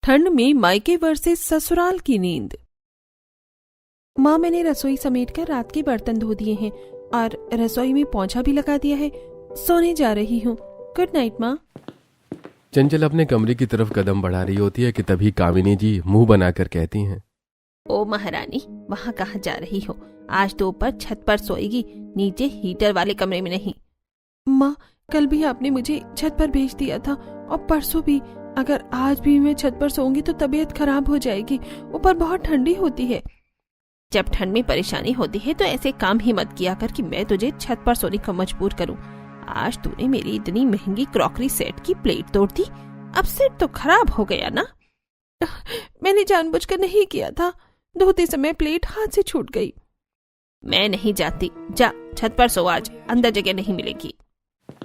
ठंड में मायके वर्सेस ससुराल की नींद। माँ, मैंने रसोई समेटकर रात के बर्तन धो दिए हैं और रसोई में पोंछा भी लगा दिया है। सोने जा रही हूँ। गुड नाइट माँ। चंचल अपने कमरे की तरफ कदम बढ़ा रही होती है कि तभी कामिनी जी मुंह बनाकर कहती हैं, ओ महारानी, वहाँ कहाँ जा रही हो? आज तो ऊपर छत पर सोएगी, नीचे हीटर वाले कमरे में नहीं। माँ, कल भी आपने मुझे छत पर भेज दिया था और परसों भी। अगर आज भी मैं छत पर सोऊंगी तो तबीयत खराब हो जाएगी। ऊपर बहुत ठंडी होती है। जब ठंड में परेशानी होती है तो ऐसे काम ही मत किया कर कि मैं तुझे छत पर सोने को मजबूर करूं। आज तूने मेरी इतनी महंगी क्रॉकरी सेट की प्लेट तोड़ दी। अब सेट तो खराब हो गया ना। मैंने जानबूझकर नहीं किया था। धोते समय प्लेट हाथ से छूट गई। मैं नहीं जाती। जा छत पर सो, आज अंदर जगह नहीं मिलेगी।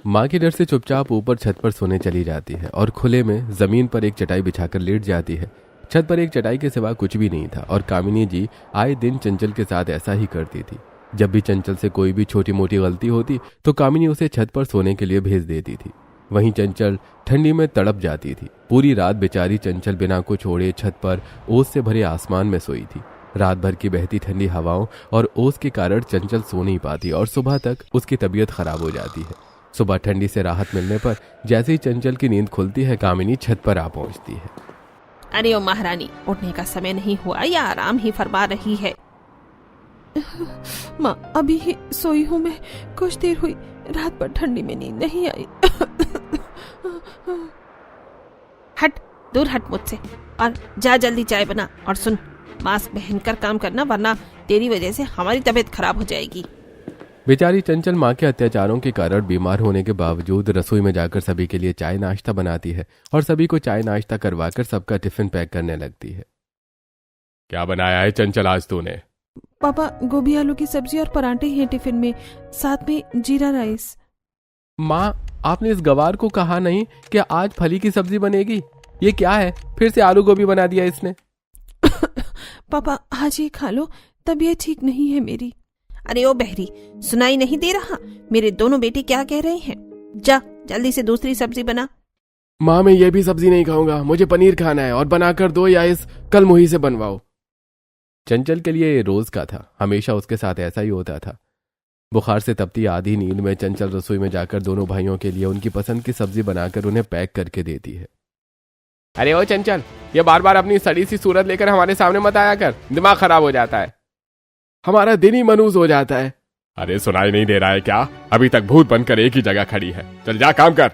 माँ के डर से चुपचाप ऊपर छत पर सोने चली जाती है और खुले में जमीन पर एक चटाई बिछाकर लेट जाती है। छत पर एक चटाई के सिवा कुछ भी नहीं था और कामिनी जी आए दिन चंचल के साथ ऐसा ही करती थी। जब भी चंचल से कोई भी छोटी मोटी गलती होती तो कामिनी उसे छत पर सोने के लिए भेज देती थी। वहीं चंचल ठंडी में तड़प जाती थी। पूरी रात बेचारी चंचल बिना कुछ ओढ़े छत पर ओस से भरे आसमान में सोई थी। रात भर की बहती ठंडी हवाओं और ओस के कारण चंचल सो नहीं पाती और सुबह तक उसकी तबीयत खराब हो जाती है। सुबह ठंडी से राहत मिलने पर जैसे ही चंचल की नींद खुलती है, कामिनी छत पर आ पहुंचती है। अरे ओ महारानी, उठने का समय नहीं हुआ या आराम ही फरमा रही है? माँ, अभी ही सोई हूँ मैं। कुछ देर हुई। रात भर ठंडी में नींद नहीं आई। हट, दूर हट मुझसे और जा जल्दी चाय बना। और सुन, मास्क पहनकर काम करना, वरना तेरी वजह से हमारी तबीयत खराब हो जाएगी। बेचारी चंचल माँ के अत्याचारों के कारण बीमार होने के बावजूद रसोई में जाकर सभी के लिए चाय नाश्ता बनाती है और सभी को चाय नाश्ता करवाकर सबका टिफिन पैक करने लगती है। क्या बनाया है चंचल आज तूने? पापा, गोभी आलू की सब्जी और पराठे हैं टिफिन में, साथ में जीरा राइस। माँ, आपने इस गवार को कहा नहीं कि आज फली की सब्जी बनेगी? ये क्या है, फिर से आलू गोभी बना दिया इसने? पापा, आज ये खा लो, तबीयत ठीक नहीं है मेरी। अरे ओ बहरी, सुनाई नहीं दे रहा? मेरे दोनों बेटे क्या कह रहे हैं? जा जल्दी से दूसरी सब्जी बना। माँ, मैं ये भी सब्जी नहीं खाऊंगा, मुझे पनीर खाना है और बनाकर दो या इस कल मुही से बनवाओ। चंचल के लिए ये रोज का था, हमेशा उसके साथ ऐसा ही होता था। बुखार से तपती आधी नींद में चंचल रसोई में जाकर दोनों भाइयों के लिए उनकी पसंद की सब्जी बनाकर उन्हें पैक करके देती है। अरे ओ चंचल, ये बार बार अपनी सड़ी सी सूरत लेकर हमारे सामने मत आया कर, दिमाग खराब हो जाता है, हमारा दिन ही मनूस हो जाता है। अरे सुनाई नहीं दे रहा है क्या? अभी तक भूत बनकर एक ही जगह खड़ी है, चल जा काम कर।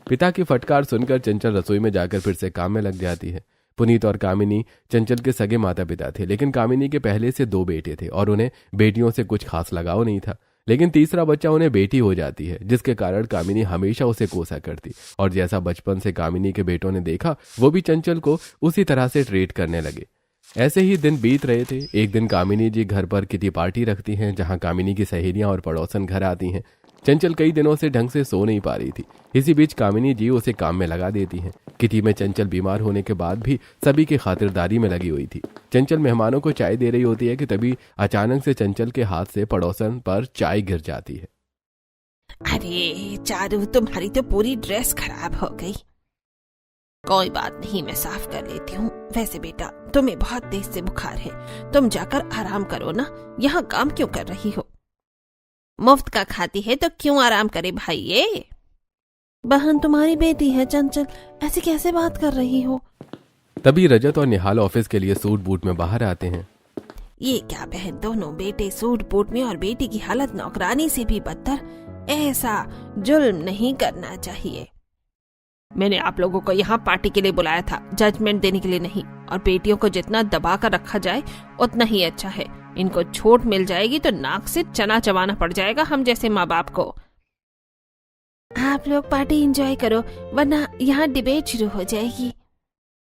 पिता की फटकार सुनकर चंचल रसोई में जाकर फिर से काम में लग जाती है। पुनीत और कामिनी चंचल के सगे माता पिता थे, लेकिन कामिनी के पहले से 2 बेटे थे और उन्हें बेटियों से कुछ खास लगाव नहीं था। लेकिन तीसरा बच्चा उन्हें बेटी हो जाती है, जिसके कारण कामिनी हमेशा उसे कोसा करती और जैसा बचपन से कामिनी के बेटों ने देखा, वो भी चंचल को उसी तरह से ट्रीट करने लगे। ऐसे ही दिन बीत रहे थे। एक दिन कामिनी जी घर पर किटी पार्टी रखती हैं, जहां कामिनी की सहेलियां और पड़ोसन घर आती हैं। चंचल कई दिनों से ढंग से सो नहीं पा रही थी। इसी बीच कामिनी जी उसे काम में लगा देती हैं। किटी में चंचल बीमार होने के बाद भी सभी की खातिरदारी में लगी हुई थी। चंचल मेहमानों को चाय दे रही होती है कि तभी अचानक से चंचल के हाथ से पड़ोसन पर चाय गिर जाती है। अरे चारू, तुम्हारी तो पूरी ड्रेस खराब हो गई। कोई बात नहीं, मैं साफ कर लेती हूँ। वैसे बेटा, तुम्हें बहुत तेज से बुखार है, तुम जाकर आराम करो ना। यहाँ काम क्यों कर रही हो? मुफ्त का खाती है तो क्यों आराम करे भाई? ये बहन तुम्हारी बेटी है चंचल, ऐसी कैसे बात कर रही हो? तभी रजत और निहाल ऑफिस के लिए सूट बूट में बाहर आते हैं। ये क्या बहन, दोनों बेटे सूट बूट में और बेटी की हालत नौकरानी से भी बदतर। ऐसा जुल्म नहीं करना चाहिए। मैंने आप लोगों को यहाँ पार्टी के लिए बुलाया था, जजमेंट देने के लिए नहीं। और बेटियों को जितना दबा कर रखा जाए उतना ही अच्छा है। इनको छूट मिल जाएगी तो नाक से चना चबाना पड़ जाएगा हम जैसे माँ बाप को। आप लोग पार्टी एंजॉय करो, वरना यहाँ डिबेट शुरू हो जाएगी।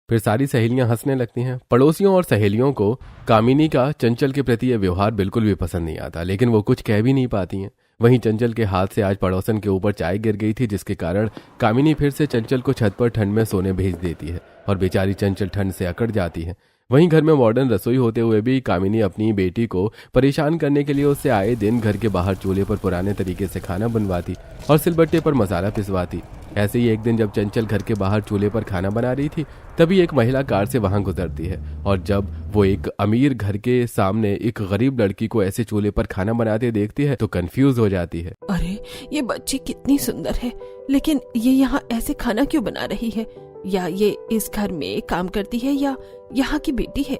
फिर सारी सहेलियां हंसने लगती हैं। पड़ोसियों और सहेलियों को कामिनी का चंचल के प्रति यह व्यवहार बिल्कुल भी पसंद नहीं आता, लेकिन वो कुछ कह भी नहीं पाती हैं। वहीं चंचल के हाथ से आज पड़ोसन के ऊपर चाय गिर गई थी, जिसके कारण कामिनी फिर से चंचल को छत पर ठंड में सोने भेज देती है और बेचारी चंचल ठंड से अकड़ जाती है। वहीं घर में मॉडर्न रसोई होते हुए भी कामिनी अपनी बेटी को परेशान करने के लिए उससे आए दिन घर के बाहर चूल्हे पर पुराने तरीके से खाना बनवाती और सिलबट्टे पर मसाला पिसवाती। ऐसे ही एक दिन जब चंचल घर के बाहर चूल्हे पर खाना बना रही थी, तभी एक महिला कार से वहां गुजरती है और जब वो एक अमीर घर के सामने एक गरीब लड़की को ऐसे चूल्हे पर खाना बनाते देखती है तो कंफ्यूज हो जाती है। अरे ये बच्ची कितनी सुंदर है, लेकिन ये यहाँ ऐसे खाना क्यों बना रही है? या ये इस घर में काम करती है या यहाँ की बेटी है?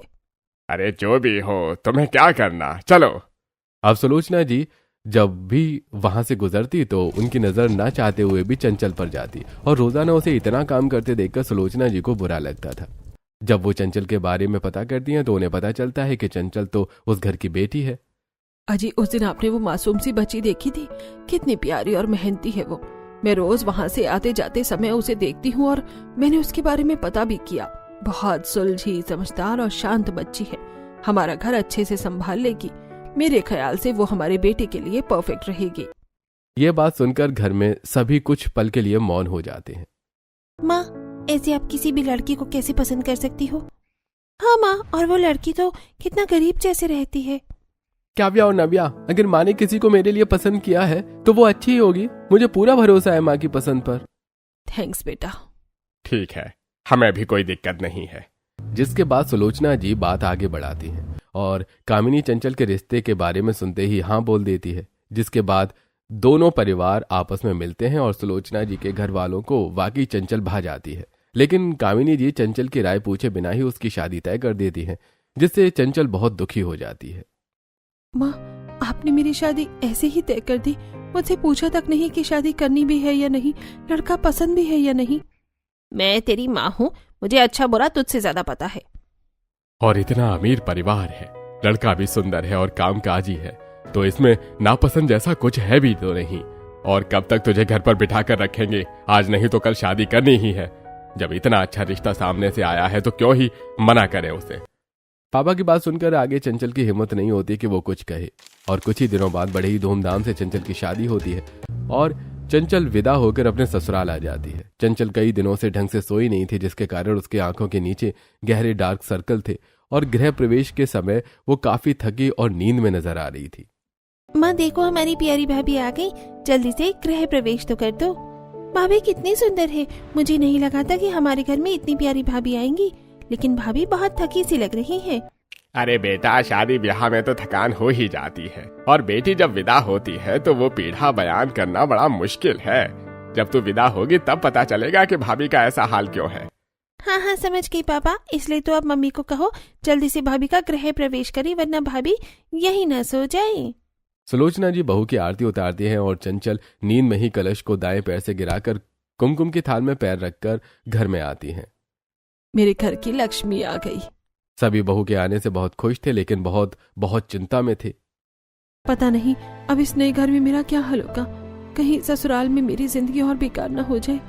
अरे जो भी हो, तुम्हें क्या करना, चलो। अब सुलोचना जी जब भी वहां से गुजरती तो उनकी नजर ना चाहते हुए भी चंचल पर जाती और रोजाना उसे इतना काम करते देखकर सुलोचना जी को बुरा लगता था। जब वो चंचल के बारे में पता करती हैं तो उन्हें पता चलता है कि चंचल तो उस घर की बेटी है। अजी उस दिन आपने वो मासूम सी बच्ची देखी थी, कितनी प्यारी और मेहनती है वो। मैं रोज वहां से आते जाते समय उसे देखती हूँ और मैंने उसके बारे में पता भी किया। बहुत सुलझी, समझदार और शांत बच्ची है। हमारा घर अच्छे से संभाल लेगी। मेरे ख्याल से वो हमारे बेटे के लिए परफेक्ट रहेगी। ये बात सुनकर घर में सभी कुछ पल के लिए मौन हो जाते हैं। माँ, ऐसे आप किसी भी लड़की को कैसे पसंद कर सकती हो? हाँ माँ, और वो लड़की तो कितना गरीब जैसे रहती है। काव्या और नव्या, अगर माँ ने किसी को मेरे लिए पसंद किया है तो वो अच्छी ही होगी। मुझे पूरा भरोसा है माँ की पसंद पर। थैंक्स बेटा। ठीक है, हमें भी कोई दिक्कत नहीं है। जिसके बाद सुलोचना जी बात आगे बढ़ाती हैं और कामिनी चंचल के रिश्ते के बारे में सुनते ही हाँ बोल देती है। जिसके बाद दोनों परिवार आपस में मिलते हैं और सुलोचना जी के घर वालों को वाकई चंचल भा जाती है, लेकिन कामिनी जी चंचल की राय पूछे बिना ही उसकी शादी तय कर देती हैं, जिससे चंचल बहुत दुखी हो जाती है। माँ, आपने मेरी शादी ऐसे ही तय कर दी, मुझसे पूछा तक नहीं कि शादी करनी भी है या नहीं, लड़का पसंद भी है या नहीं। मैं तेरी माँ हूँ, मुझे अच्छा बुरा तुझसे ज्यादा पता है। और इतना अमीर परिवार है, लड़का भी सुंदर है और कामकाजी है, तो इसमें नापसंद जैसा कुछ है भी तो नहीं। और कब तक तुझे घर पर बिठा कर रखेंगे? आज नहीं तो कल शादी करनी ही है। जब इतना अच्छा रिश्ता सामने से आया है तो क्यों ही मना करें उसे। पापा की बात सुनकर आगे चंचल की हिम्मत नहीं होती कि वो कुछ कहे और कुछ ही दिनों बाद बड़े ही धूमधाम से चंचल की शादी होती है और चंचल विदा होकर अपने ससुराल आ जाती है। चंचल कई दिनों से ढंग से सोई नहीं थी, जिसके कारण उसके आंखों के नीचे गहरे डार्क सर्कल थे और गृह प्रवेश के समय वो काफी थकी और नींद में नजर आ रही थी। माँ देखो, हमारी प्यारी भाभी आ गई, जल्दी से गृह प्रवेश तो कर दो। भाभी कितनी सुंदर है, मुझे नहीं लगा था कि हमारे घर में इतनी प्यारी भाभी आएंगी, लेकिन भाभी बहुत थकी सी लग रही है। अरे बेटा, शादी ब्याह में तो थकान हो ही जाती है, और बेटी जब विदा होती है तो वो पीढ़ा बयान करना बड़ा मुश्किल है। जब तू विदा होगी तब पता चलेगा कि भाभी का ऐसा हाल क्यों है। हाँ हाँ समझ गई पापा, इसलिए तो अब मम्मी को कहो जल्दी से भाभी का गृह प्रवेश करें, वरना भाभी यही न सो जाए। सुलोचना जी बहू की आरती उतारती हैं और चंचल नींद में ही कलश को दाएं पैर से गिराकर कुमकुम की थाल में पैर रखकर घर में आती हैं। मेरे घर की लक्ष्मी आ गई। सभी बहू के आने से बहुत खुश थे, लेकिन बहुत बहुत चिंता में थे। पता नहीं अब इस नए घर में मेरा क्या हाल होगा, कहीं ससुराल में मेरी जिंदगी और बेकार न हो जाए।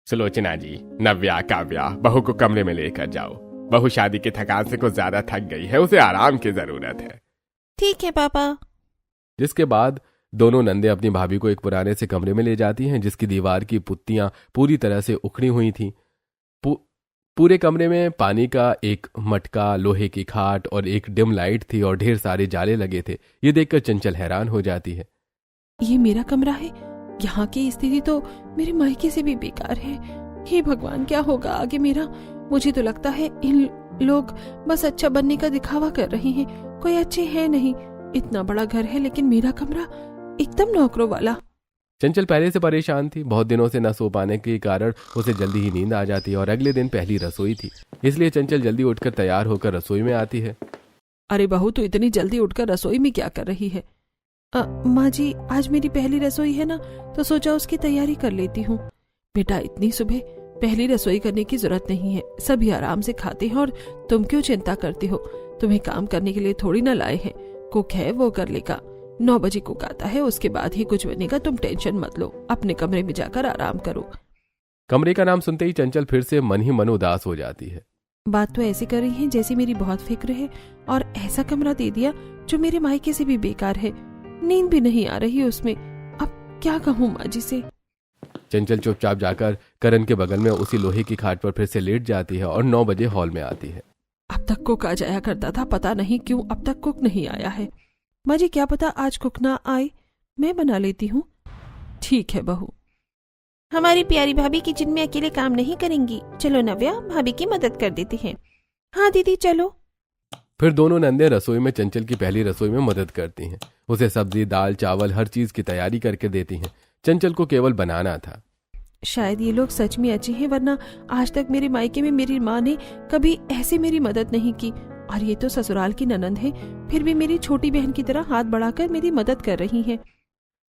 सुलोचना जी, नव्या, काव्या, बहू को कमरे में लेकर जाओ। बहू शादी की थकान से कुछ ज्यादा थक गई है, उसे आराम की जरूरत है। ठीक है पापा। जिसके बाद दोनों नंदे अपनी भाभी को एक पुराने से कमरे में ले जाती हैं, जिसकी दीवार की पुत्तियां पूरी तरह से उखड़ी हुई थीं। पूरे कमरे में पानी का एक मटका, लोहे की खाट और एक डिम लाइट थी और ढेर सारे जाले लगे थे। ये देखकर चंचल हैरान हो जाती है। ये मेरा कमरा है? यहाँ की स्थिति तो मेरे मायके से भी बेकार है। हे भगवान, क्या होगा आगे मेरा? मुझे तो लगता है इन लोग बस अच्छा बनने का दिखावा कर रहे हैं, कोई अच्छे हैं नहीं। इतना बड़ा घर है लेकिन मेरा कमरा एकदम नौकरों वाला। चंचल पहले से परेशान थी। बहुत दिनों से न सो पाने के कारण उसे जल्दी ही नींद आ जाती है और अगले दिन पहली रसोई थी, इसलिए चंचल जल्दी उठकर तैयार होकर रसोई में आती है। अरे बहू, तू इतनी जल्दी उठकर रसोई में क्या कर रही है? माँ जी, आज मेरी पहली रसोई है ना, तो सोचा उसकी तैयारी कर लेती हूँ। बेटा, इतनी सुबह पहली रसोई करने की जरूरत नहीं है, सभी आराम से खाते हैं और तुम क्यों चिंता करते हो? तुम्हें काम करने के लिए थोड़ी ना लाए हैं। कुक है, वो कर लेगा। 9 बजे कुक आता है, उसके बाद ही कुछ बनेगा। तुम टेंशन मत लो, अपने कमरे में जाकर आराम करो। कमरे का नाम सुनते ही चंचल फिर से मन ही मन उदास हो जाती है। बात तो ऐसी कर रही है जैसे मेरी बहुत फिक्र है, और ऐसा कमरा दे दिया जो मेरे मायके से भी बेकार है। नींद भी नहीं आ रही उसमें। अब क्या कहूँ माँ जी से? चंचल चुपचाप जाकर करण के बगल में उसी लोहे की खाट पर फिर से लेट जाती है और 9 बजे हॉल में आती है। अब तक कुक आ जाया करता था, पता नहीं क्यों अब तक कुक नहीं आया है। माँ जी क्या पता आज कुक ना आए, मैं बना लेती हूँ। ठीक है बहू। हमारी प्यारी भाभी किचन में अकेले काम नहीं करेंगी, चलो नव्या भाभी की मदद कर देते हैं। हाँ दीदी चलो। फिर दोनों नंदे रसोई में चंचल की पहली रसोई में मदद करती हैं। उसे सब्जी, दाल, चावल हर चीज की तैयारी करके देती हैं। चंचल को केवल बनाना था। शायद ये लोग सच में अच्छे हैं, वरना आज तक मेरे मायके में मेरी माँ ने कभी ऐसे मेरी मदद नहीं की। और ये तो ससुराल की ननंद है, फिर भी मेरी छोटी बहन की तरह हाथ बढ़ाकर मेरी मदद कर रही है।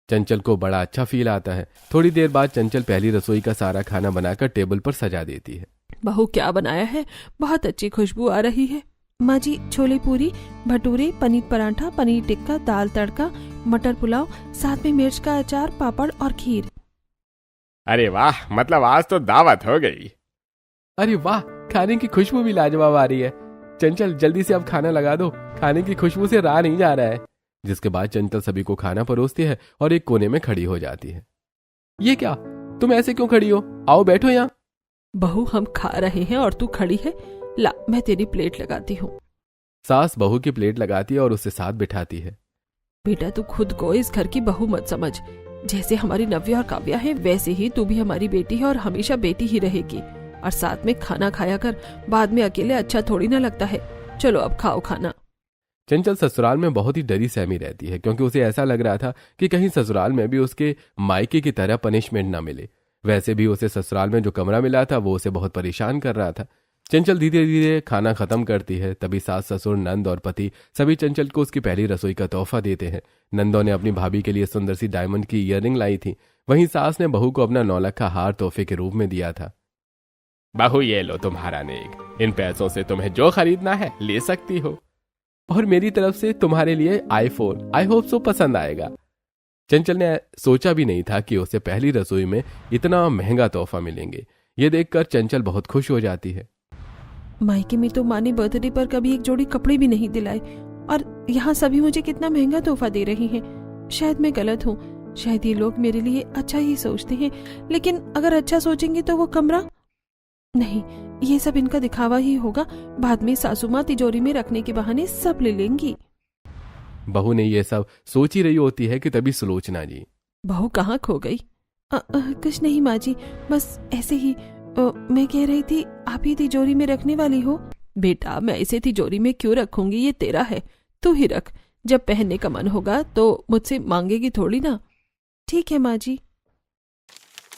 चंचल को बड़ा अच्छा फील आता है। थोड़ी देर बाद चंचल पहली रसोई का सारा खाना बनाकर टेबल पर सजा देती है। बहू क्या बनाया है, बहुत अच्छी खुशबू आ रही है। माँ जी छोले पूरी, भटूरे, पनीर पराठा, पनीर टिक्का, दाल तड़का, मटर पुलाव, साथ में मिर्च का अचार, पापड़ और खीर। अरे वाह, मतलब आज तो दावत हो गई। अरे वाह, खाने की खुशबू भी लाजवाब आ रही है। चंचल जल्दी से अब खाना लगा दो, खाने की खुशबू से रहा नहीं जा रहा है। जिसके बाद चंचल सभी को खाना परोसती है और एक कोने में खड़ी हो जाती है। ये क्या, तुम ऐसे क्यों खड़ी हो? आओ बैठो यहाँ। बहू हम खा रहे हैं और तू खड़ी है, ला मैं तेरी प्लेट लगाती हूँ। सास बहू की प्लेट लगाती है और उसे साथ बिठाती है। बेटा तू खुद को इस घर की बहू मत समझ। जैसे हमारी नव्या और काव्या है, वैसे ही तू भी हमारी बेटी है और हमेशा बेटी ही रहेगी। और साथ में खाना खाया कर, बाद में अकेले अच्छा थोड़ी ना लगता है। चलो अब खाओ खाना। चंचल ससुराल में बहुत ही डरी सहमी रहती है, क्योंकि उसे ऐसा लग रहा था कि कहीं ससुराल में भी उसके मायके की तरह पनिशमेंट ना मिले। वैसे भी उसे ससुराल में जो कमरा मिला था वो उसे बहुत परेशान कर रहा था। चंचल धीरे धीरे खाना खत्म करती है। तभी सास, ससुर, नंद और पति सभी चंचल को उसकी पहली रसोई का तोहफा देते हैं। नंदों ने अपनी भाभी के लिए सुंदर सी डायमंड की ईयररिंग लाई थी। वहीं सास ने बहू को अपना 9 लाख का हार तोहफे के रूप में दिया था। बहू ये लो तुम्हारा नेक, इन पैसों से तुम्हें जो खरीदना है ले सकती हो। और मेरी तरफ से तुम्हारे लिए आईफोन, आई होप सो पसंद आएगा। चंचल ने सोचा भी नहीं था कि उसे पहली रसोई में इतना महंगा तोहफा मिलेंगे। ये देखकर चंचल बहुत खुश हो जाती है। मायके में तो माँ ने बर्थडे पर कभी एक जोड़ी कपड़े भी नहीं दिलाए, और यहाँ सभी मुझे कितना महंगा तोहफा दे रही हैं। शायद मैं गलत हूँ, शायद ये लोग मेरे लिए अच्छा ही सोचते हैं, लेकिन अगर अच्छा सोचेंगे तो वो कमरा नहीं, ये सब इनका दिखावा ही होगा। बाद में सासू माँ तिजोरी में रखने के बहाने सब ले लेंगी। बहू ने ये सब सोच ही रही होती है कि तभी सुलोचना जी। बहू कहाँ खो गई? कुछ नहीं माँ जी, बस ऐसे ही। मैं कह रही थी आप ही तिजोरी में रखने वाली हो। बेटा मैं इसे तिजोरी में क्यों रखूंगी, ये तेरा है, तू ही रख। जब पहनने का मन होगा तो मुझसे मांगेगी थोड़ी ना। ठीक है माँ जी।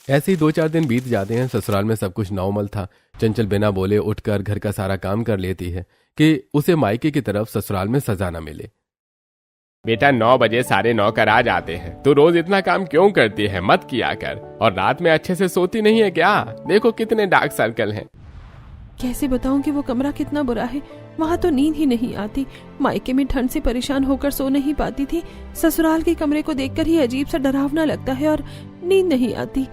ऐसे ही 2-4 दिन बीत जाते हैं। ससुराल में सब कुछ नॉर्मल था। चंचल बिना बोले उठकर घर का सारा काम कर लेती है कि उसे मायके की तरफ ससुराल में सजा न मिले। बेटा 9 बजे सारे नौकर आ जाते हैं, तू रोज इतना काम क्यों करती है? मत किया कर। और रात में अच्छे से सोती नहीं है क्या? देखो कितने डार्क सर्कल हैं। कैसे बताऊं कि वो कमरा कितना बुरा है। वहाँ तो नींद ही नहीं आती। मायके में ठंड से परेशान होकर सो नहीं पाती थी। ससुराल के कमरे को देखकर ही अजीब सा डरावना लगता है और नींद नहीं आती।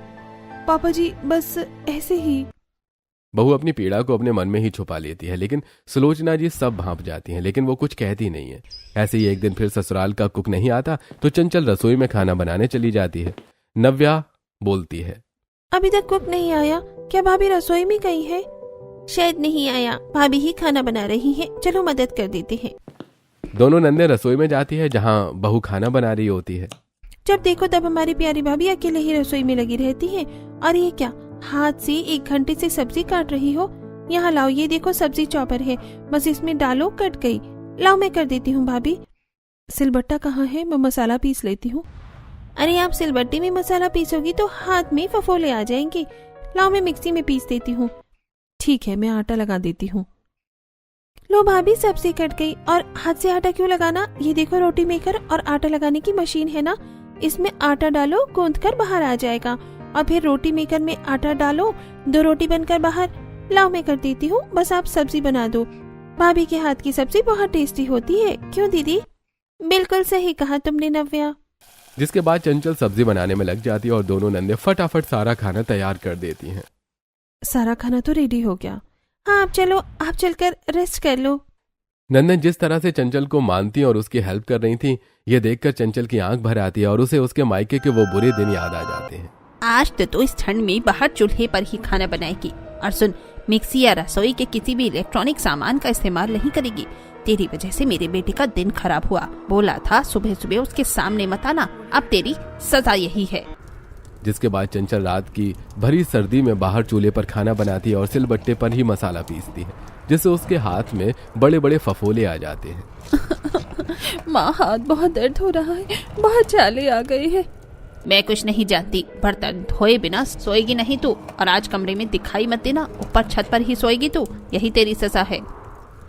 पापा जी बस ऐसे ही। बहू अपनी पीड़ा को अपने मन में ही छुपा लेती है, लेकिन सुलोचना जी सब भांप जाती हैं, लेकिन वो कुछ कहती नहीं है। ऐसे ही एक दिन फिर ससुराल का कुक नहीं आता तो चंचल रसोई में खाना बनाने चली जाती है। नव्या बोलती है, अभी तक कुक नहीं आया, क्या भाभी रसोई में गई है? शायद नहीं आया, भाभी ही खाना बना रही है, चलो मदद कर देते हैं। दोनों नंदे रसोई में जाती है जहाँ बहू खाना बना रही होती है। जब देखो तब हमारी प्यारी भाभी अकेले ही रसोई में लगी रहती है। और ये क्या, हाथ से 1 घंटे से सब्जी काट रही हो? यहाँ लाओ, ये देखो सब्जी चॉपर है, बस इसमें डालो, कट गई। लाओ मैं कर देती हूँ भाभी। सिलबट्टा कहाँ है, मैं मसाला पीस लेती हूँ। अरे आप सिलबट्टे में मसाला पीसोगी तो हाथ में फफोले आ जाएंगे। लाओ मैं मिक्सी में पीस देती हूँ। ठीक है मैं आटा लगा देती हूँ। लो भाभी सब्जी कट गई। और हाथ से आटा क्यों लगाना? ये देखो रोटी मेकर और आटा लगाने की मशीन है ना, इसमें आटा डालो, गूंथ कर बाहर आ जाएगा। और फिर रोटी मेकर में आटा डालो, 2 रोटी बनकर बाहर। लाओ मैं कर देती हूँ, बस आप सब्जी बना दो। भाभी के हाथ की सब्जी बहुत टेस्टी होती है, क्यों दीदी? बिल्कुल सही कहा तुमने नव्या। जिसके बाद चंचल सब्जी बनाने में लग जाती है और दोनों नंदे फटाफट सारा खाना तैयार कर देती हैं। सारा खाना तो रेडी हो गया। हाँ आप चलो, आप चलकर रेस्ट कर लो। नंदन जिस तरह से चंचल को मानती और उसकी हेल्प कर रही थी, ये देखकर चंचल की आंख भर आती है और उसे उसके मायके के वो बुरे दिन याद आ जाते हैं। आज तो इस ठंड में बाहर चूल्हे पर ही खाना बनाएगी। और सुन, मिक्सी या रसोई के किसी भी इलेक्ट्रॉनिक सामान का इस्तेमाल नहीं करेगी। तेरी वजह से मेरे बेटे का दिन खराब हुआ। बोला था सुबह सुबह उसके सामने मत आना, अब तेरी सजा यही है। जिसके बाद चंचल रात की भरी सर्दी में बाहर चूल्हे पर खाना बनाती है और सिलबट्टे पर ही मसाला पीसती है, जिससे उसके हाथ में बड़े बड़े फफोले आ जाते हैं। माँ, हाथ बहुत दर्द हो रहा है, बहुत छाले आ गए हैं। मैं कुछ नहीं जानती, बर्तन धोए बिना सोएगी नहीं तू, और आज कमरे में दिखाई मत देना, ऊपर छत पर ही सोएगी तू, यही तेरी सजा है।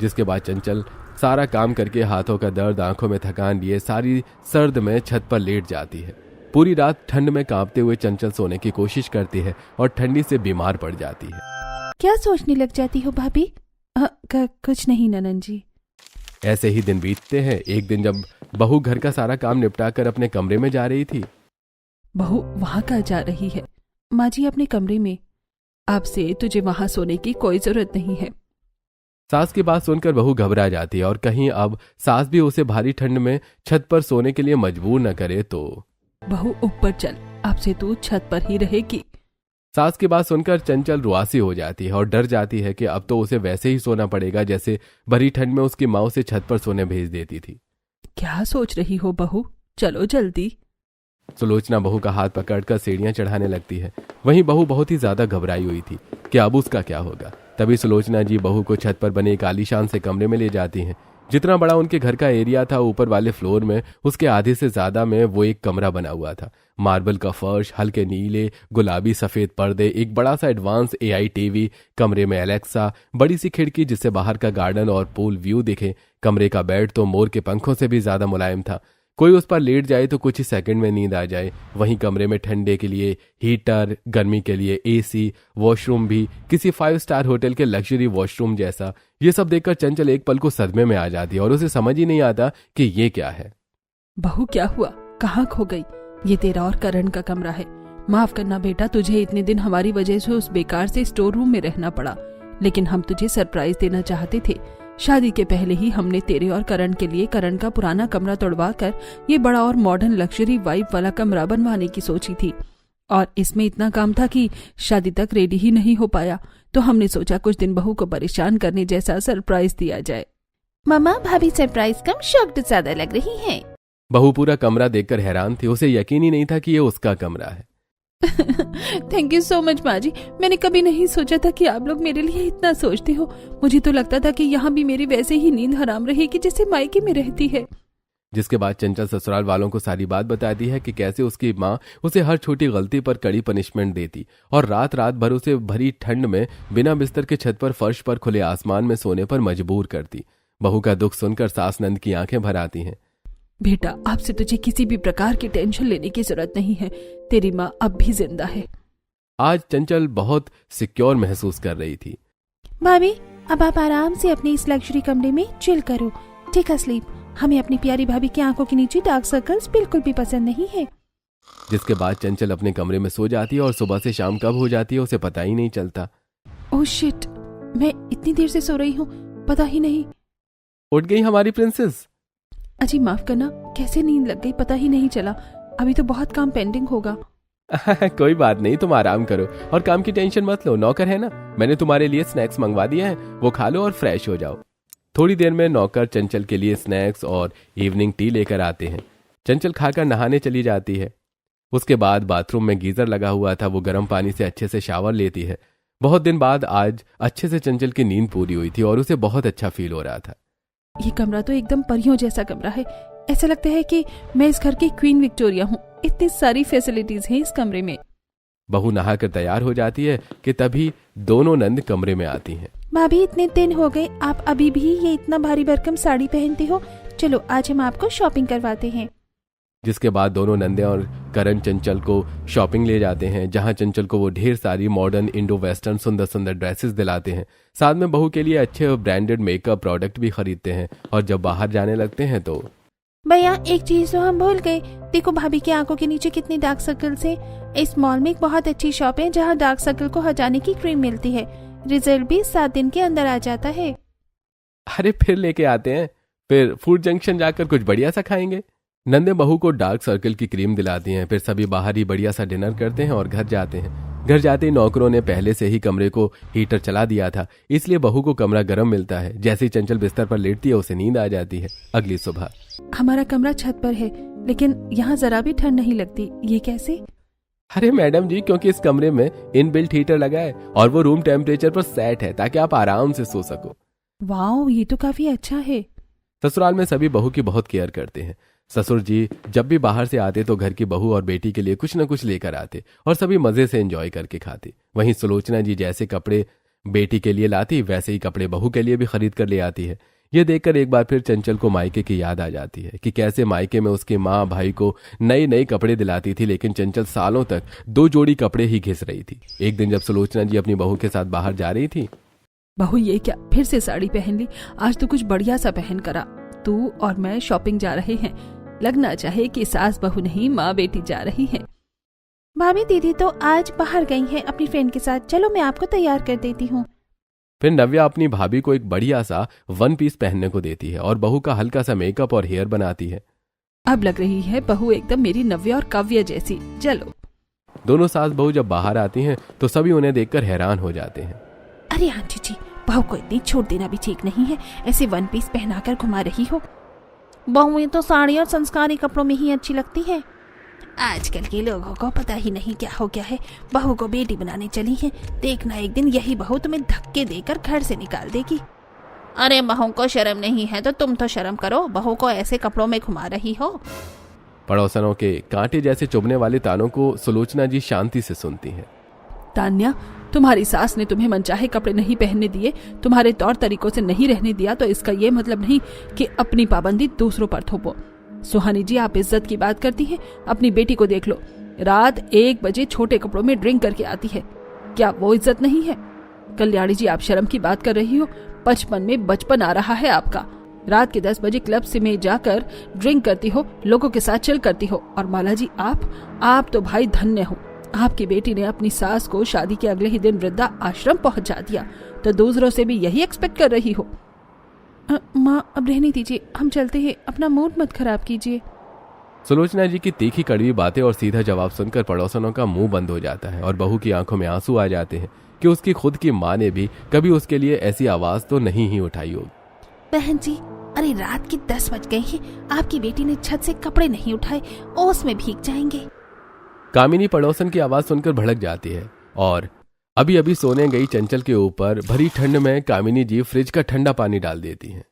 जिसके बाद चंचल सारा काम करके हाथों का दर्द, आंखों में थकान लिए सारी सर्द में छत पर लेट जाती है। पूरी रात ठंड में कांपते हुए चंचल सोने की कोशिश करती है और ठंडी से बीमार पड़ जाती है। क्या सोचने लग जाती हो भाभी? कुछ नहीं ननन जी। ऐसे ही दिन बीतते हैं। एक दिन जब बहू घर का सारा काम निपटा कर अपने कमरे में जा रही थी। बहू वहाँ का जा रही है? माँ जी अपने कमरे में, आपसे तुझे वहाँ सोने की कोई जरूरत नहीं है। सास की बात सुनकर बहू घबरा जाती है और कहीं अब सास भी उसे भारी ठंड में छत पर सोने के लिए मजबूर न करे तो। बहू ऊपर चल, आपसे तू छत पर ही रहेगी। सास की बात सुनकर चंचल रुआसी हो जाती है और डर जाती है कि अब तो उसे वैसे ही सोना पड़ेगा जैसे भरी ठंड में उसकी माँ उसे छत पर सोने भेज देती थी। क्या सोच रही हो बहू, चलो जल्दी। सुलोचना बहू का हाथ पकड़कर सीढ़ियां चढ़ाने लगती है। वहीं बहू बहुत ही ज्यादा घबराई हुई थी कि अब उसका क्या होगा। तभी सुलोचना जी बहू को छत पर बने एक आलीशान से कमरे में ले जाती हैं। जितना बड़ा उनके घर का एरिया था, ऊपर वाले फ्लोर में उसके आधे से ज्यादा में वो एक कमरा बना हुआ था। मार्बल का फर्श, हल्के नीले गुलाबी सफेद पर्दे, एक बड़ा सा एडवांस AI टीवी, कमरे में एलेक्सा, बड़ी सी खिड़की जिससे बाहर का गार्डन और पूल व्यू दिखे। कमरे का बेड तो मोर के पंखों से भी ज्यादा मुलायम था, कोई उस पर लेट जाए तो कुछ ही सेकंड में नींद आ जाए। वहीं कमरे में ठंडे के लिए हीटर, गर्मी के लिए AC, वॉशरूम भी किसी 5 स्टार होटल के लग्जरी वॉशरूम जैसा। ये सब देखकर चंचल एक पल को सदमे में आ जाती है और उसे समझ ही नहीं आता कि ये क्या है। बहू क्या हुआ, कहाँ खो गई? ये तेरा और करण का कमरा है। माफ करना बेटा, तुझे इतने दिन हमारी वजह से उस बेकार से स्टोर रूम में रहना पड़ा, लेकिन हम तुझे सरप्राइज देना चाहते थे। शादी के पहले ही हमने तेरे और करण के लिए करण का पुराना कमरा तोड़वा कर ये बड़ा और मॉडर्न लग्जरी वाइब वाला कमरा बनवाने की सोची थी, और इसमें इतना काम था कि शादी तक रेडी ही नहीं हो पाया। तो हमने सोचा कुछ दिन बहू को परेशान करने जैसा सरप्राइज दिया जाए। मम्मा, भाभी सरप्राइज कम शॉक्ड ज्यादा लग रही है। बहू पूरा कमरा देखकर हैरान थी। उसे यकीन ही नहीं था कि ये उसका कमरा है। थैंक यू सो मच माँ जी, मैंने कभी नहीं सोचा था कि आप लोग मेरे लिए इतना सोचते हो। मुझे तो लगता था कि यहाँ भी मेरी वैसे ही नींद हराम रहेगी जैसे मायके में रहती है। जिसके बाद चंचल ससुराल वालों को सारी बात बताती है कि कैसे उसकी माँ उसे हर छोटी गलती पर कड़ी पनिशमेंट देती और रात रात भर उसे भरी ठंड में बिना बिस्तर के छत पर फर्श पर खुले आसमान में सोने पर मजबूर करती। बहू का दुख सुनकर सास नंद की आंखें भर आती हैं। बेटा, आपसे तुझे किसी भी प्रकार की टेंशन लेने की जरूरत नहीं है, तेरी माँ अब भी जिंदा है। आज चंचल बहुत सिक्योर महसूस कर रही थी। भाभी, अब आप आराम से अपने इस लग्जरी कमरे में चिल करो, टेक अ स्लीप। हमें अपनी प्यारी भाभी की आंखों के नीचे डार्क सर्कल्स बिल्कुल भी पसंद नहीं है। जिसके बाद चंचल अपने कमरे में सो जाती है और सुबह से शाम कब हो जाती है उसे पता ही नहीं चलता। ओह शिट, मैं इतनी देर से सो रही हूँ, पता ही नहीं। उठ गई हमारी प्रिंसेस। अजी माफ करना, कैसे नींद लग गई पता ही नहीं चला। अभी तो बहुत काम पेंडिंग होगा। कोई बात नहीं, तुम आराम करो और काम की टेंशन मत लो। नौकर है ना, मैंने तुम्हारे लिए स्नैक्स मंगवा दिए हैं, वो खा लो और फ्रेश हो जाओ। थोड़ी देर में नौकर चंचल के लिए स्नैक्स और इवनिंग टी लेकर आते हैं। चंचल खाकर नहाने चली जाती है। उसके बाद बाथरूम में गीजर लगा हुआ था, वो गर्म पानी से अच्छे से शावर लेती है। बहुत दिन बाद आज अच्छे से चंचल की नींद पूरी हुई थी और उसे बहुत अच्छा फील हो रहा था। ये कमरा तो एकदम परियों जैसा कमरा है। ऐसा लगता है कि मैं इस घर की क्वीन विक्टोरिया हूँ। इतनी सारी फैसिलिटीज हैं इस कमरे में। बहू नहाकर तैयार हो जाती है कि तभी दोनों नंद कमरे में आती हैं। भाभी, इतने दिन हो गए, आप अभी भी ये इतना भारी भरकम साड़ी पहनते हो। चलो आज हम आपको शॉपिंग करवाते हैं। जिसके बाद दोनों नंदे और करण चंचल को शॉपिंग ले जाते हैं, जहां चंचल को वो ढेर सारी मॉडर्न इंडो वेस्टर्न सुंदर सुंदर ड्रेसेस दिलाते हैं। साथ में बहू के लिए अच्छे ब्रांडेड मेकअप प्रोडक्ट भी खरीदते हैं। और जब बाहर जाने लगते हैं तो भैया, एक चीज तो हम भूल गए। देखो भाभी की आंखों के नीचे कितने डार्क सर्कल्स हैं। इस मॉल में एक बहुत अच्छी शॉप है जहाँ डार्क सर्कल को हटाने की क्रीम मिलती है। रिजल्ट भी 7 दिन के अंदर आ जाता है। अरे फिर लेके आते हैं, फिर फूड जंक्शन जाकर कुछ बढ़िया सा खाएंगे। नंदे बहू को डार्क सर्कल की क्रीम दिलाती हैं। फिर सभी बाहर ही बढ़िया सा डिनर करते हैं और घर जाते हैं। घर जाते ही नौकरों ने पहले से ही कमरे को हीटर चला दिया था, इसलिए बहू को कमरा गर्म मिलता है। जैसे ही चंचल बिस्तर पर लेटती है उसे नींद आ जाती है। अगली सुबह हमारा कमरा छत पर है, लेकिन यहाँ जरा भी ठंड नहीं लगती, ये कैसे? अरे मैडम जी, क्योंकि इस कमरे में इनबिल्ट हीटर लगा है और वो रूम टेम्परेचर पर सेट है ताकि आप आराम से सो सको। वाह, ये तो काफी अच्छा है। ससुराल में सभी बहू की बहुत केयर करते हैं। ससुर जी जब भी बाहर से आते तो घर की बहू और बेटी के लिए कुछ न कुछ लेकर आते और सभी मजे से एंजॉय करके खाते। वहीं सुलोचना जी जैसे कपड़े बेटी के लिए लाती वैसे ही कपड़े बहू के लिए भी खरीद कर ले आती है। ये देखकर एक बार फिर चंचल को मायके की याद आ जाती है कि कैसे मायके में उसकी माँ भाई को नए नए कपड़े दिलाती थी, लेकिन चंचल सालों तक 2 जोड़ी कपड़े ही घिस रही थी। एक दिन जब सुलोचना जी अपनी बहू के साथ बाहर जा रही थी, बहू ये क्या फिर से साड़ी पहन ली? आज तो कुछ बढ़िया सा पहन करा। तू और मैं शॉपिंग जा रहे हैं, लगना चाहे कि सास बहू नहीं माँ बेटी जा रही हैं। भाभी दीदी तो आज बाहर गई हैं अपनी फ्रेंड के साथ, चलो मैं आपको तैयार कर देती हूँ। फिर नव्या अपनी भाभी को एक बढ़िया सा 1 पीस पहनने को देती है और बहू का हल्का सा मेकअप और हेयर बनाती है। अब लग रही है बहू एकदम मेरी नव्या और काव्या जैसी। चलो। दोनों सास बहू जब बाहर आती हैं तो सभी उन्हें देखकर हैरान हो जाते हैं। अरे आंटी जी, बहू को इतनी छूट देना भी ठीक नहीं है, ऐसे 1 पीस पहनाकर घुमा रही हो। बहुएं तो साड़ी और संस्कारी कपड़ों में ही अच्छी लगती है। आजकल के लोगों को पता ही नहीं क्या हो गया है, बहू को बेटी बनाने चली है। देखना एक दिन यही बहू तुम्हें धक्के देकर घर से निकाल देगी। अरे बहू को शर्म नहीं है तो तुम तो शर्म करो, बहू को ऐसे कपड़ों में घुमा रही हो। पड़ोसनों के कांटे जैसे चुभने वाले तानों को सुलोचना जी शांति से सुनती हैं। तान्या, तुम्हारी सास ने तुम्हें मनचाहे कपड़े नहीं पहनने दिए, तुम्हारे तौर तरीकों से नहीं रहने दिया, तो इसका ये मतलब नहीं कि अपनी पाबंदी दूसरों पर थोपो। सुहानी जी, आप इज्जत की बात करती हैं, अपनी बेटी को देख लो, रात 1 बजे छोटे कपड़ों में ड्रिंक करके आती है, क्या वो इज्जत नहीं है? कल्याणी जी, आप शर्म की बात कर रही हो? 55 में बचपन आ रहा है आपका। रात के 10 बजे क्लब से में जाकर ड्रिंक करती हो, लोगों के साथ चिल करती हो। और माला जी, आप तो भाई धन्य हो, आपकी बेटी ने अपनी सास को शादी के अगले ही दिन वृद्धा आश्रम पहुंचा दिया, तो दूसरों से भी यही एक्सपेक्ट कर रही हो। माँ, अब रहने दीजिए, हम चलते हैं, अपना मूड मत खराब कीजिए। सुलोचना जी की तीखी कड़वी बातें और सीधा जवाब सुनकर पड़ोसनों का मुंह बंद हो जाता है और बहू की आंखों में आंसू आ जाते हैं कि उसकी खुद की माँ ने भी कभी उसके लिए ऐसी आवाज तो नहीं ही उठाई होगी। बहन जी, अरे रात के 10 बज गए हैं, आपकी बेटी ने छत से कपड़े नहीं उठाए, ओस में भीग जाएंगे। कामिनी पड़ोसन की आवाज सुनकर भड़क जाती है और अभी अभी सोने गई चंचल के ऊपर भरी ठंड में कामिनी जी फ्रिज का ठंडा पानी डाल देती हैं।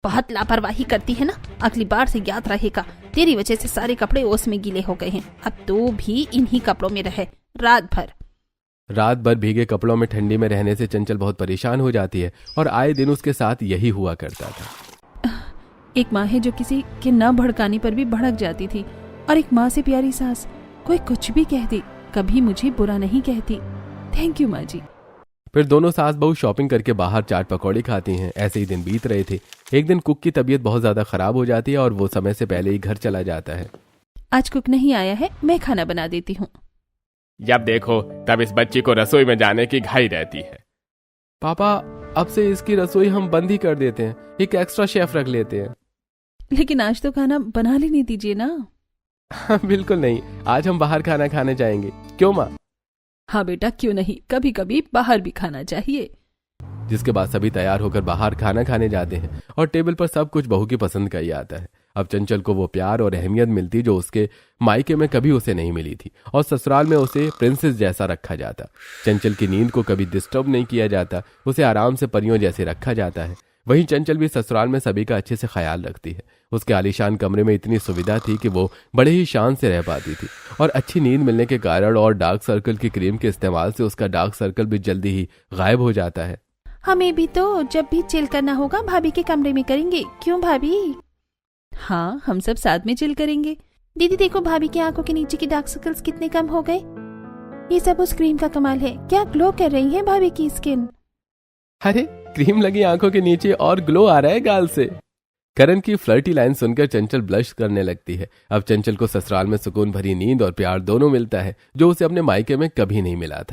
बहुत लापरवाही करती है ना, अगली बार से याद रहेगा, तेरी वजह से सारे कपड़े ओस में गीले हो गए हैं। अब तो भी इन्हीं कपड़ों में रहे रात भर भीगे कपड़ों में ठंडी में रहने से चंचल बहुत परेशान हो जाती है और आए दिन उसके साथ यही हुआ करता था। एक माँ है जो किसी के न भड़काने पर भी भड़क जाती थी, और एक माँ से प्यारी सास, कोई कुछ भी कहती कभी मुझे बुरा नहीं कहती। थैंक यू माँ जी। फिर दोनों सास बहू शॉपिंग करके बाहर चाट पकौड़े खाती हैं। ऐसे ही दिन बीत रहे थे। एक दिन कुक की तबीयत बहुत ज्यादा खराब हो जाती है और वो समय से पहले ही घर चला जाता है। आज कुक नहीं आया है, मैं खाना बना देती हूँ। जब देखो तब इस बच्ची को रसोई में जाने की घाई रहती है। पापा, अब से इसकी रसोई हम बंद ही कर देते हैं, एक एक्स्ट्रा शेफ रख लेते हैं। लेकिन आज तो खाना बना लेने दीजिए ना। बिल्कुल नहीं, आज हम बाहर खाना खाने जाएंगे। क्यों माँ? हाँ बेटा, क्यों नहीं, कभी कभी बाहर भी खाना चाहिए। जिसके बाद सभी तैयार होकर बाहर खाना खाने जाते हैं और टेबल पर सब कुछ बहू की पसंद का ही आता है। अब चंचल को वो प्यार और अहमियत मिलती जो उसके मायके में कभी उसे नहीं मिली थी, और ससुराल में उसे प्रिंसेस जैसा रखा जाता। चंचल की नींद को कभी डिस्टर्ब नहीं किया जाता, उसे आराम से परियों जैसे रखा जाता है। वहीं चंचल भी ससुराल में सभी का अच्छे से ख्याल रखती है। उसके आलीशान कमरे में इतनी सुविधा थी कि वो बड़े ही शान से रह पाती थी, और अच्छी नींद मिलने के कारण और डार्क सर्कल की क्रीम के इस्तेमाल से उसका डार्क सर्कल भी जल्दी ही गायब हो जाता है। हमें भी तो जब भी चिल करना होगा भाभी के कमरे में करेंगे, क्यों भाभी? हाँ, हम सब साथ में चिल करेंगे। दीदी देखो, भाभी की आंखों के नीचे की डार्क सर्कल्स कितने कम हो गए। ये सब उस क्रीम का कमाल है, क्या ग्लो कर रही है भाभी की स्किन। अरे, क्रीम लगी आंखों के नीचे और ग्लो आ रहा है गाल से। करण की फ्लर्टी लाइन सुनकर चंचल ब्लश करने लगती है। अब चंचल को ससुराल में सुकून भरी नींद और प्यार दोनों मिलता है, जो उसे अपने मायके में कभी नहीं मिला था।